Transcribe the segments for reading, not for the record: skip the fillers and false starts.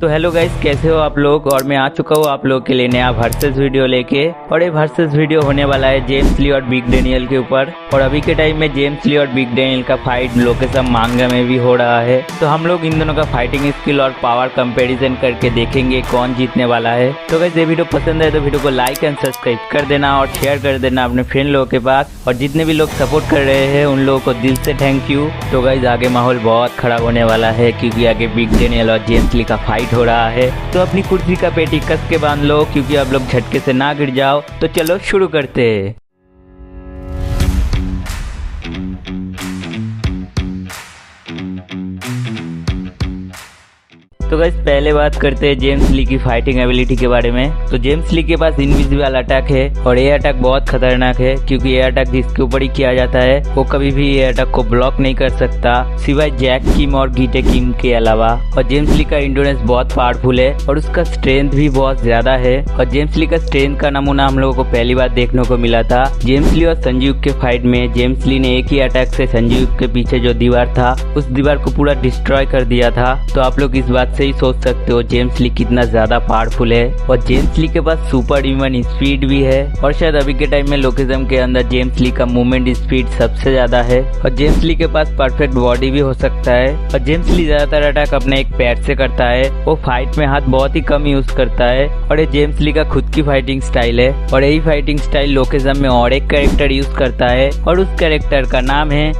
तो hello guys, कैसे हो आप लोग। और मैं आ चुका हूँ आप लोग के लिए नया वर्सेस वीडियो लेके। और ये वर्सेस वीडियो होने वाला है जेम्स ली और बिग डैनियल के ऊपर। और अभी के टाइम में जेम्स ली और बिग डैनियल का फाइट लोकेशन मांगा में भी हो रहा है। तो हम लोग इन दोनों का फाइटिंग स्किल और पावर कंपैरिजन करके देखेंगे कौन जीतने वाला है। तो गाइस ये वीडियो पसंद है तो वीडियो को लाइक एंड सब्सक्राइब कर देना और शेयर कर देना अपने फ्रेंड लोगों के पास। और जितने भी लोग सपोर्ट कर रहे हैं उन लोगों को दिल से थैंक यू। तो गाइस आगे माहौल बहुत खराब होने वाला है क्योंकि आगे बिग डैनियल और जेम्स ली का फाइट हो रहा है। तो अपनी कुर्सी का पेटी कस के बांध लो क्योंकि आप लोग झटके से ना गिर जाओ। तो चलो शुरू करते हैं। तो गाइस पहले बात करते हैं जेम्स ली की फाइटिंग एबिलिटी के बारे में। तो जेम्स ली के पास इनविजिबल अटैक है और ये अटैक बहुत खतरनाक है क्योंकि ये अटैक जिसके ऊपर ही किया जाता है वो कभी भी ये अटैक को ब्लॉक नहीं कर सकता सिवाय जैक किम और गीटे किम के अलावा। और जेम्स ली का इंड्योरेंस बहुत पावरफुल है और उसका स्ट्रेंथ भी बहुत ज्यादा है। और जेम्स ली का स्ट्रेंथ का नमूना हम लोगों को पहली बार देखने को मिला था जेम्स ली और संजीव के फाइट में। जेम्स ली ने एक ही अटैक से संजीव के पीछे जो दीवार था उस दीवार को पूरा डिस्ट्रॉय कर दिया था। तो आप लोग इस बात से ही सोच सकते हो जेम्स ली कितना ज्यादा पावरफुल है। और जेम्स ली के पास सुपर ह्यूमन स्पीड भी है और शायद अभी के टाइम में लोकेजम के अंदर जेम्स ली का मूवमेंट स्पीड सबसे ज्यादा है। और जेम्स ली के पास परफेक्ट बॉडी भी हो सकता है। और जेम्स ली ज्यादातर अटैक अपने एक पैर से करता है। वो फाइट में हाथ बहुत ही कम यूज करता है और ये जेम्स ली का खुद की फाइटिंग स्टाइल है। और यही फाइटिंग स्टाइल लोकेजम में और एक कैरेक्टर यूज करता है और उस कैरेक्टर का नाम है,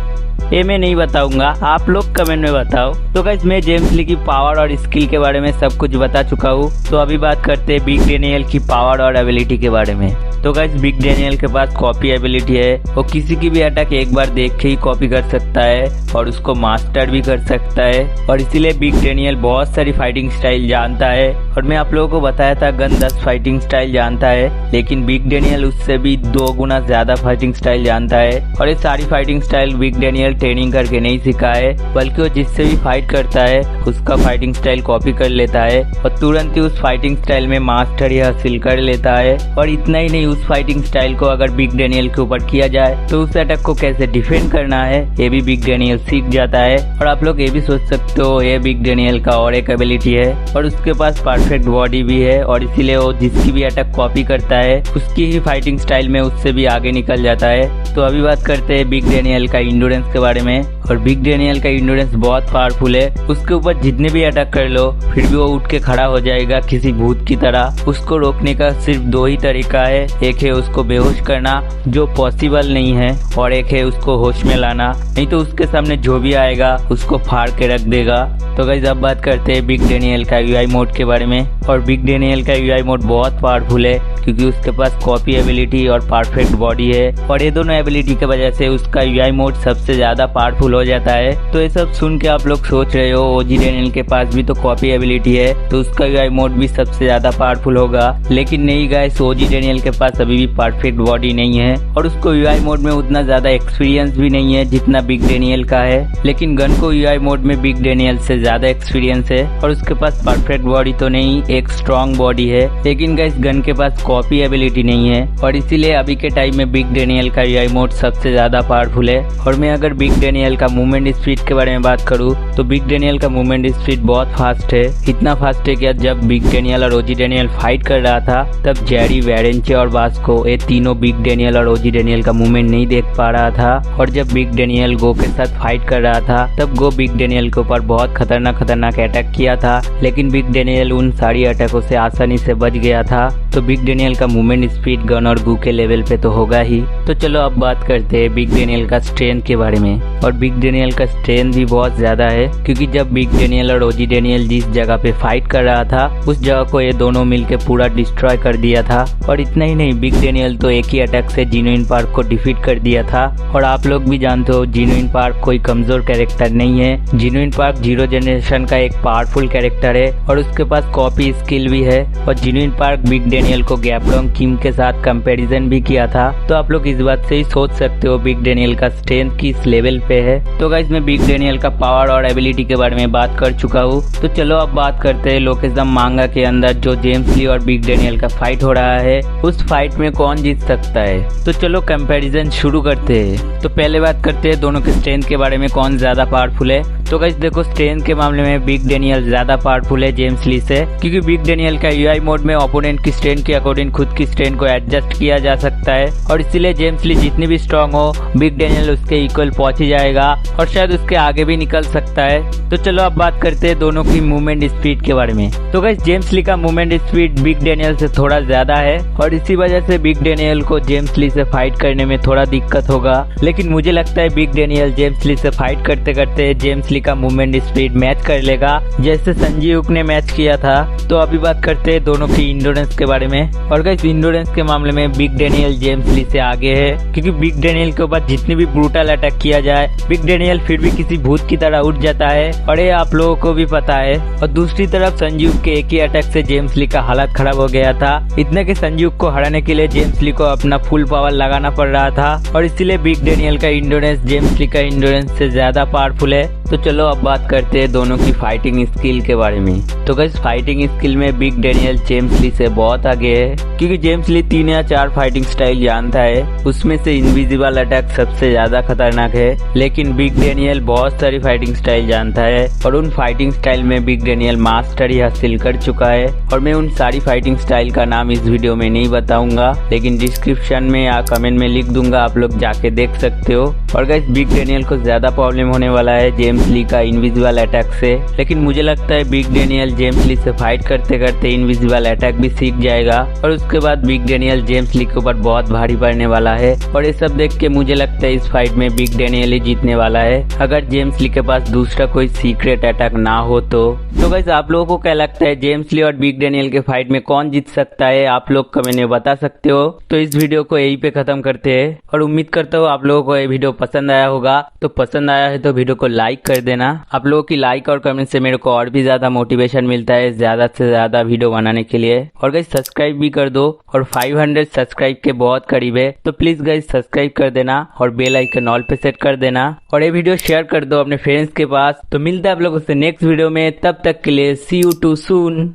ये मैं नहीं बताऊंगा, आप लोग कमेंट में बताओ। तो गाइस मैं जेम्स ली की पावर और स्किल के बारे में सब कुछ बता चुका हूँ। तो अभी बात करते हैं बिग डैनियल की पावर और एबिलिटी के बारे में। तो गाइस बिग डैनियल के पास कॉपी एबिलिटी है। वो किसी की भी अटैक एक बार देख के ही कॉपी कर सकता है और उसको मास्टर भी कर सकता है। और इसीलिए बिग डैनियल बहुत सारी फाइटिंग स्टाइल जानता है। और मैं आप लोगों को बताया था गन 10 फाइटिंग स्टाइल जानता है, लेकिन बिग डैनियल उससे भी 2 गुना ज्यादा फाइटिंग स्टाइल जानता है। और ये सारी fighting style big Daniel training करके नहीं सीखा है बल्कि वो जिससे भी फाइट करता है उसका फाइटिंग स्टाइल कॉपी कर लेता है और तुरंत ही उस फाइटिंग स्टाइल में मास्टरी हासिल कर लेता है। और इतना ही नहीं, उस फाइटिंग स्टाइल को अगर बिग डैनियल के ऊपर किया जाए तो उस अटैक को कैसे डिफेंड करना है ये भी बिग डैनियल सीख जाता है। और आप लोग ये भी सोच सकते हो ये बिग डैनियल का और एक एबिलिटी है और उसके पास परफेक्ट बॉडी भी है और इसीलिए वो जिसकी भी अटैक कॉपी करता है उसकी ही फाइटिंग स्टाइल में उससे भी आगे निकल जाता है। तो अभी बात करते हैं बिग डैनियल का इंड्योरेंस के बारे में। और बिग डैनियल का इंड्योरेंस बहुत पावरफुल है। उसके ऊपर जितने भी अटैक कर लो फिर भी वो उठ के खड़ा हो जाएगा किसी भूत की तरह। उसको रोकने का सिर्फ 2 ही तरीका है, एक है उसको बेहोश करना जो पॉसिबल नहीं है और एक है उसको होश में लाना, नहीं तो उसके सामने जो भी आएगा उसको फाड़ के रख देगा। तो गाइस अब बात करते हैं बिग डैनियल का यूआई मोड के बारे में। और बिग डैनियल का यूआई मोड बहुत पावरफुल है क्योंकि उसके पास कॉपी एबिलिटी और परफेक्ट बॉडी है और ये दोनों एबिलिटी की वजह से उसका यूआई मोड सबसे ज्यादा पावरफुल हो जाता है। तो ये सब सुन के आप लोग सोच रहे हो ओजी डैनियल के पास भी तो कॉपी एबिलिटी है तो उसका यूआई मोड भी सबसे ज्यादा पावरफुल होगा, लेकिन नहीं गाइस, ओजी डैनियल के पास अभी भी परफेक्ट बॉडी नहीं है और उसको यूआई मोड में उतना ज्यादा एक्सपीरियंस भी नहीं है जितना बिग डैनियल का है। लेकिन गन को यूआई मोड में बिग डैनियल से ज्यादा एक्सपीरियंस है और उसके पास परफेक्ट बॉडी तो नहीं, एक स्ट्रॉन्ग बॉडी है, लेकिन गाइस गन के पास कॉपी एबिलिटी नहीं है और इसीलिए अभी के टाइम में बिग डैनियल का यूआई मोड सबसे ज्यादा पावरफुल है। और मैं अगर बिग डैनियल का मूवमेंट स्पीड के बारे में बात करूँ तो बिग डैनियल का मूवमेंट स्पीड बहुत फास्ट है। इतना फास्ट है कि जब बिग डैनियल और ओजी डैनियल फाइट कर रहा था तब जेरी, वेरेंचे और बास्को ये तीनों बिग डैनियल और ओजी डैनियल का मूवमेंट नहीं देख पा रहा था। और जब बिग डैनियल गो के साथ फाइट कर रहा था तब गो बिग डैनियल के ऊपर बहुत खतरनाक अटैक किया था, लेकिन बिग डैनियल उन सारी अटैकों से आसानी से बच गया था। तो बिग डैनियल का मूवमेंट स्पीड गन और गू के लेवल पे तो होगा ही। तो चलो अब बात करते हैं बिग डैनियल का स्ट्रेंथ के बारे में। और बिग डैनियल का स्ट्रेंथ भी बहुत ज्यादा है क्योंकि जब बिग डैनियल और ओजी डैनियल जिस जगह पे फाइट कर रहा था उस जगह को ये दोनों मिलके पूरा डिस्ट्रॉय कर दिया था। और इतना ही नहीं, बिग डैनियल तो एक ही अटैक से जेन्युइन पार्क को डिफीट कर दिया था। और आप लोग भी जानते हो जेन्युइन पार्क कोई कमजोर कैरेक्टर नहीं है। जेन्युइन पार्क जीरो जनरेशन का एक पावरफुल कैरेक्टर है और उसके पास कॉपी स्किल भी है। और जेन्युइन पार्क बिग डैनियल को गैप्डोंग किम के साथ कंपैरिजन भी किया था। तो आप लोग इस बात से ही सोच सकते हो बिग डैनियल का स्ट्रेंथ किस लेवल पे है। तो गाइस मैं बिग डैनियल का पावर और एबिलिटी के बारे में बात कर चुका हूँ। तो चलो अब बात करते हैं लोकेजम मांगा के अंदर जो जेम्स ली और बिग डैनियल का फाइट हो रहा है उस फाइट में कौन जीत सकता है। तो चलो कंपैरिजन शुरू करते हैं। तो पहले बात करते हैं दोनों के स्ट्रेंथ के बारे में, कौन ज्यादा पावरफुल है। तो गाइस देखो स्ट्रेंथ के मामले में बिग डैनियल ज्यादा पावरफुल है जेम्स ली से, क्योंकि बिग डैनियल का यूआई मोड में ओपोनेंट की स्ट्रेंथ के अकॉर्डिंग खुद की स्ट्रेंथ को एडजस्ट किया जा सकता है और इसीलिए जेम्स ली जितनी भी स्ट्रांग हो बिग डैनियल उसके इक्वल पहुंच ही जाएगा और शायद उसके आगे भी निकल सकता है। तो चलो अब बात करते हैं दोनों की मूवमेंट स्पीड के बारे में। तो गाइस जेम्स ली का मूवमेंट स्पीड बिग डैनियल से थोड़ा ज्यादा है और इसी वजह से बिग डैनियल को जेम्स ली से फाइट करने में थोड़ा दिक्कत होगा, लेकिन मुझे लगता है बिग डैनियल जेम्स ली से फाइट करते करते जेम्स ली का मूवमेंट स्पीड मैच कर लेगा जैसे संजीव ने मैच किया था। तो अभी बात करते हैं दोनों की इंडोरेंस के बारे में। और गाइस इंडोरेंस के मामले में बिग डैनियल जेम्स ली से आगे है, क्योंकि बिग डैनियल के ऊपर जितनी भी ब्रूटल अटैक किया जाए बिग डैनियल फिर भी किसी भूत की तरह उठ जाता है और ये आप लोगों को भी पता है। और दूसरी तरफ संजीव के एक ही अटैक से जेम्स ली का हालत खराब हो गया था, इतने के संजीव को हराने के लिए जेम्स ली को अपना फुल पावर लगाना पड़ रहा था और इसीलिए बिग डैनियल का इंडोरेंस जेम्स ली का इंडोरेंस से ज्यादा पावरफुल है। तो चलो अब बात करते हैं दोनों की फाइटिंग स्किल के बारे में। तो गाइस फाइटिंग स्किल में बिग डैनियल जेम्स ली से बहुत आगे है, क्योंकि जेम्स ली 3 या 4 फाइटिंग स्टाइल जानता है, उसमें से इनविजिबल अटैक सबसे ज्यादा खतरनाक है। लेकिन बिग डैनियल बहुत सारी फाइटिंग स्टाइल जानता है और उन फाइटिंग स्टाइल में बिग डैनियल मास्टरी हासिल कर चुका है और मैं उन सारी फाइटिंग स्टाइल का नाम इस वीडियो में नहीं बताऊंगा, लेकिन डिस्क्रिप्शन में या कमेंट में लिख दूंगा, आप लोग जाके देख सकते हो। और गाइस बिग डैनियल को ज्यादा प्रॉब्लम होने वाला है जेम्स ली का इनविजिबल अटैक से, लेकिन मुझे लगता है बिग डैनियल जेम्स ली से फाइट करते करते इनविजिबल अटैक भी सीख जाएगा और उसके बाद बिग डैनियल जेम्स ली के ऊपर बहुत भारी पड़ने वाला है। और ये सब देख के मुझे लगता है इस फाइट में बिग डैनियल ही जीतने वाला है, अगर जेम्स ली के पास दूसरा कोई सीक्रेट अटैक ना हो तो गाइस आप लोगों को क्या लगता है जेम्स ली और बिग डैनियल के फाइट में कौन जीत सकता है, आप लोग कमेंट में बता सकते हो। तो इस वीडियो को यहीं पे खत्म करते हैं और उम्मीद करता हूँ आप लोगों को ये वीडियो पसंद आया होगा। तो पसंद आया है तो वीडियो को लाइक कर देना, आप लोगों की लाइक और कमेंट से मेरे को और भी ज्यादा मोटिवेशन मिलता है ज्यादा से ज्यादा वीडियो बनाने के लिए। और गाइस सब्सक्राइब भी कर दो और 500 सब्सक्राइब के बहुत करीब है, तो प्लीज गाइस सब्सक्राइब कर देना और बेल आइकन ऑल पे सेट कर देना और ये वीडियो शेयर कर दो अपने फ्रेंड्स के पास। तो मिलता है आप लोगों से नेक्स्ट वीडियो में, तब तक के लिए सी यू टू सून।